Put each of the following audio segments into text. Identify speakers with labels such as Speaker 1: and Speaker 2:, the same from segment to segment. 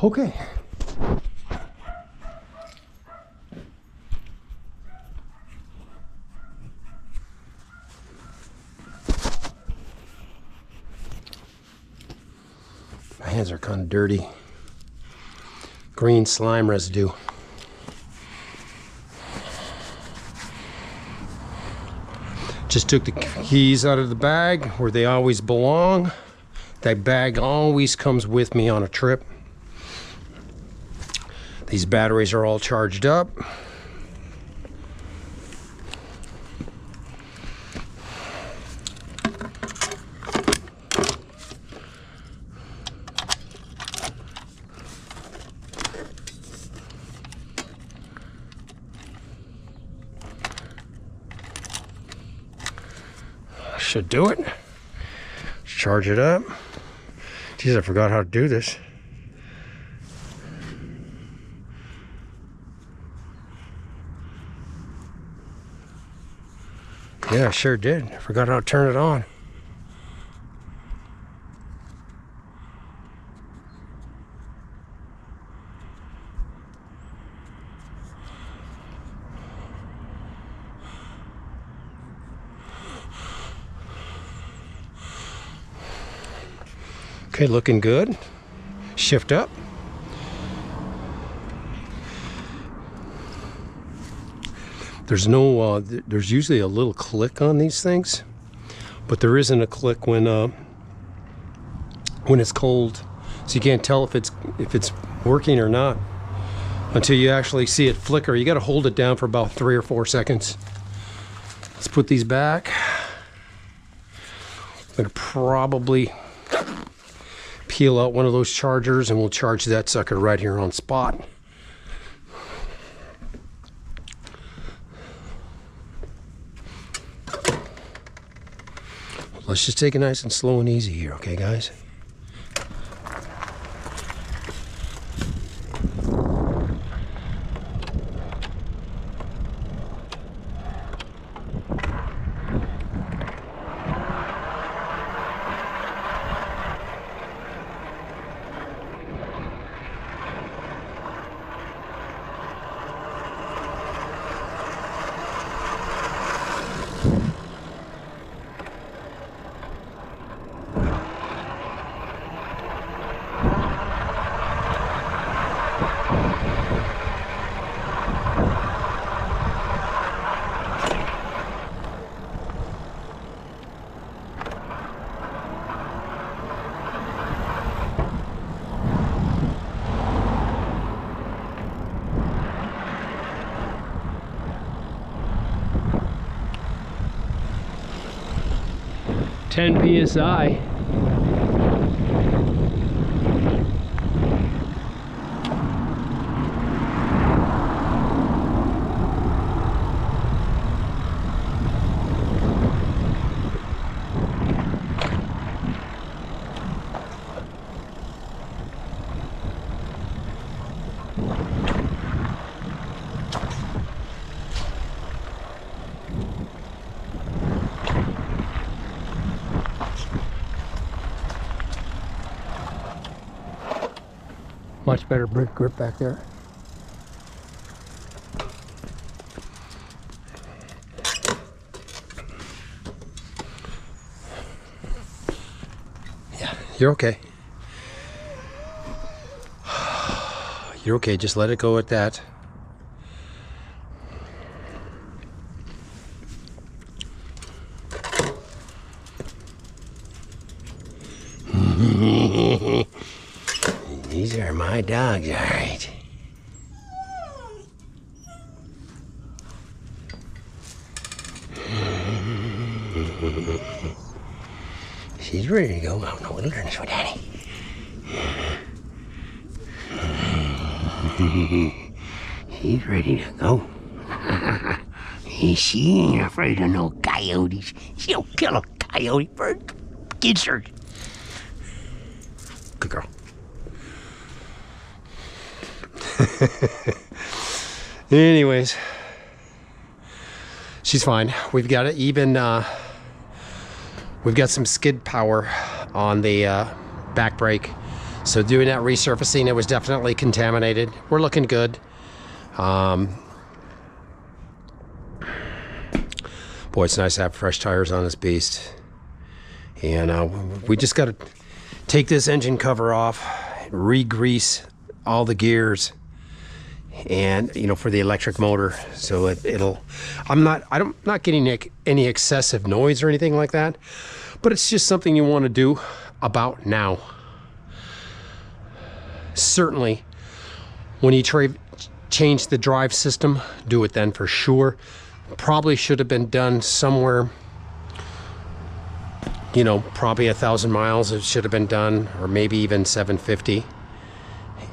Speaker 1: Okay. My hands are kind of dirty. Green slime residue. Just took the keys out of the bag where they always belong. That bag always comes with me on a trip. These batteries are all charged up. Should do it. Charge it up. Geez, I forgot how to do this. Yeah, I sure did. I forgot how to turn it on. Okay, looking good. Shift up. There's no, there's usually a little click on these things, but there isn't a click when it's cold, so you can't tell if it's working or not until you actually see it flicker. You got to hold it down for about 3 or 4 seconds. Let's put these back. I'm gonna probably peel out one of those chargers and we'll charge that sucker right here on spot. Let's just take it nice and slow and easy here, okay, guys? PSI. Much better grip back there. Yeah, you're okay. You're okay, just let it go at that. These are my dogs, all right. She's ready to go out in the wilderness with Daddy. She's ready to go. She ain't afraid of no coyotes. She'll kill a coyote for a gizzard. Good girl. Anyways, she's fine. We've got it even. We've got some skid power on the back brake, So doing that resurfacing, it was definitely contaminated. We're looking good. Boy, it's nice to have fresh tires on this beast. And we just got to take this engine cover off, re-grease all the gears, and you know, for the electric motor, so I'm not getting any excessive noise or anything like that, but it's just something you want to do about now. Certainly when you change the drive system, do it then for sure. Probably should have been done somewhere, you know, probably 1,000 miles it should have been done, or maybe even 750.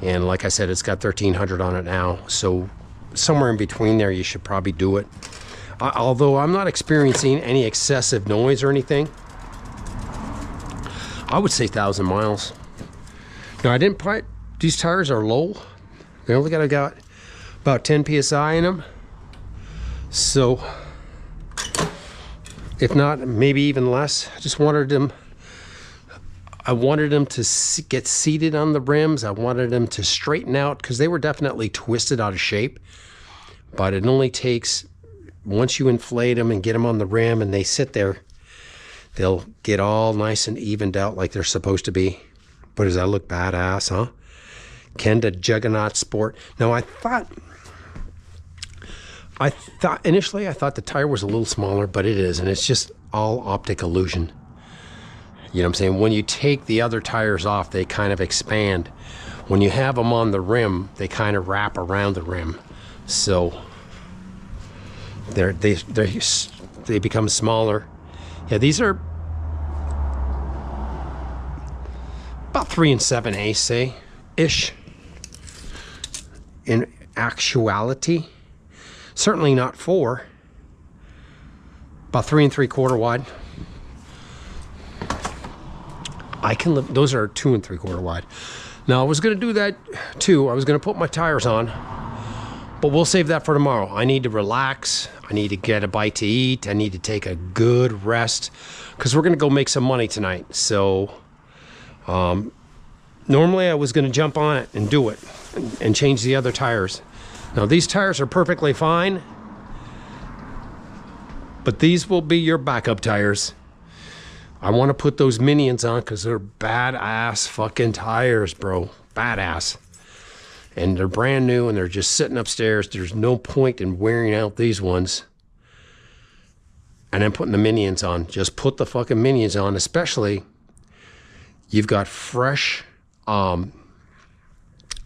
Speaker 1: And like I said, it's got 1,300 on it now, so somewhere in between there you should probably do it. Although I'm not experiencing any excessive noise or anything, I would say 1,000 miles. Now, these tires are low. They only got about 10 psi in them, so if not, maybe even less. I wanted them to get seated on the rims. I wanted them to straighten out, because they were definitely twisted out of shape. But it only takes, once you inflate them and get them on the rim and they sit there, they'll get all nice and evened out like they're supposed to be. But does that look badass, huh? Kenda Juggernaut Sport. Now, initially I thought the tire was a little smaller, but it isn't. It's just all optic illusion. You know what I'm saying? When you take the other tires off, they kind of expand. When you have them on the rim, they kind of wrap around the rim. So they become smaller. Yeah, these are about 3 7/8, say, ish. In actuality, certainly not 4. About 3 3/4 wide. I can live, those are 2 3/4 wide. Now, I was going to do that too. I was going to put my tires on, but we'll save that for tomorrow. I need to relax. I need to get a bite to eat. I need to take a good rest, because we're going to go make some money tonight. So normally I was going to jump on it and do it and change the other tires. Now, these tires are perfectly fine, but these will be your backup tires. I want to put those Minions on because they're badass fucking tires, bro. Badass. And they're brand new and they're just sitting upstairs. There's no point in wearing out these ones and then putting the Minions on. Just put the fucking Minions on, especially you've got fresh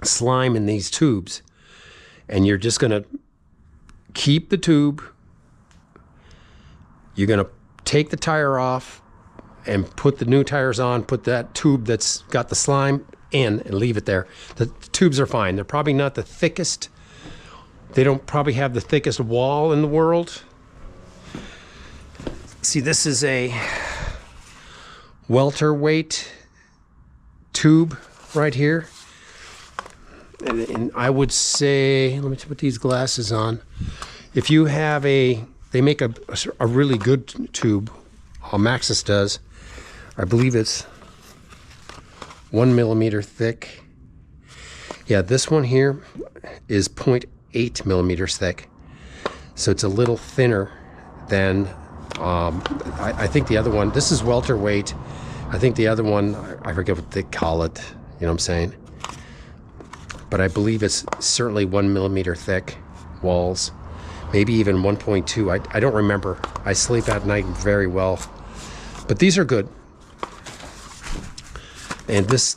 Speaker 1: slime in these tubes. And you're just going to keep the tube. You're going to take the tire off and put the new tires on, put that tube that's got the slime in and leave it there. The tubes are fine. They're probably not the thickest. They don't probably have the thickest wall in the world. See, this is a welterweight tube right here. And I would say, let me put these glasses on. If you have they make a really good tube, Maxxis does. I believe it's 1 millimeter thick. Yeah, this one here is 0.8 millimeters thick. So it's a little thinner than, I think the other one, this is welterweight. I think the other one, I forget what they call it, you know what I'm saying? But I believe it's certainly 1 millimeter thick walls, maybe even 1.2. I don't remember. I sleep at night very well. But these are good. And this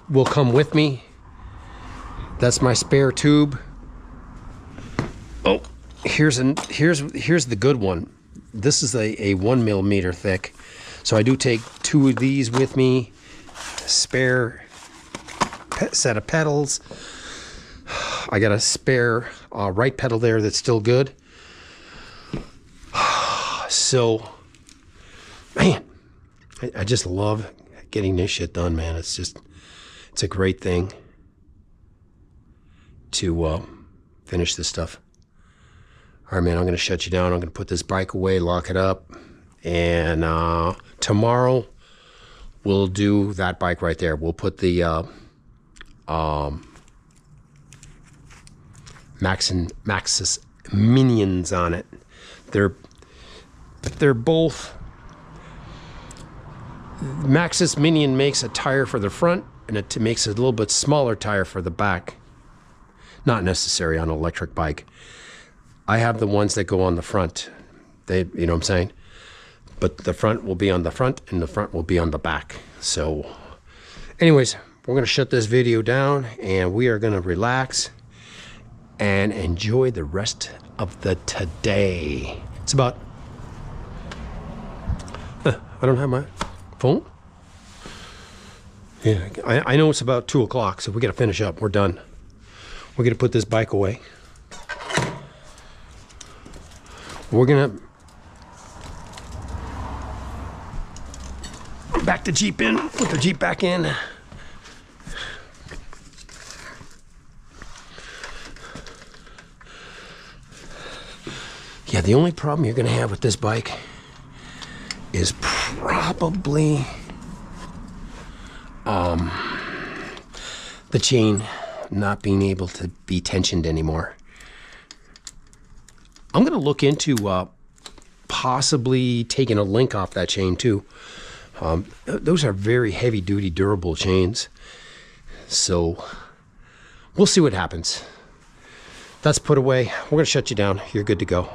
Speaker 1: will come with me. That's my spare tube. Oh, here's the good one. This is a 1 millimeter thick. So I do take 2 of these with me. Spare set of pedals. I got a spare right pedal there that's still good. So, man, I just love getting this shit done, man. It's a great thing to finish this stuff. All right, man, I'm going to shut you down. I'm going to put this bike away, lock it up. And tomorrow we'll do that bike right there. We'll put the Maxxis Minions on it. They're both. Maxxis Minion makes a tire for the front, and it makes a little bit smaller tire for the back. Not necessary on an electric bike. I have the ones that go on the front. You know what I'm saying? But the front will be on the front, and the front will be on the back. So, anyways, we're going to shut this video down, and we are going to relax and enjoy the rest of the today. It's about... I don't have my phone. Yeah, I know it's about 2 o'clock, so we got to finish up. We're done. We're going to put this bike away. We're going to back the Jeep in, put the Jeep back in. Yeah, the only problem you're going to have with this bike is probably the chain not being able to be tensioned anymore. I'm going to look into possibly taking a link off that chain too. Those are very heavy duty, durable chains. So we'll see what happens. That's put away. We're going to shut you down. You're good to go.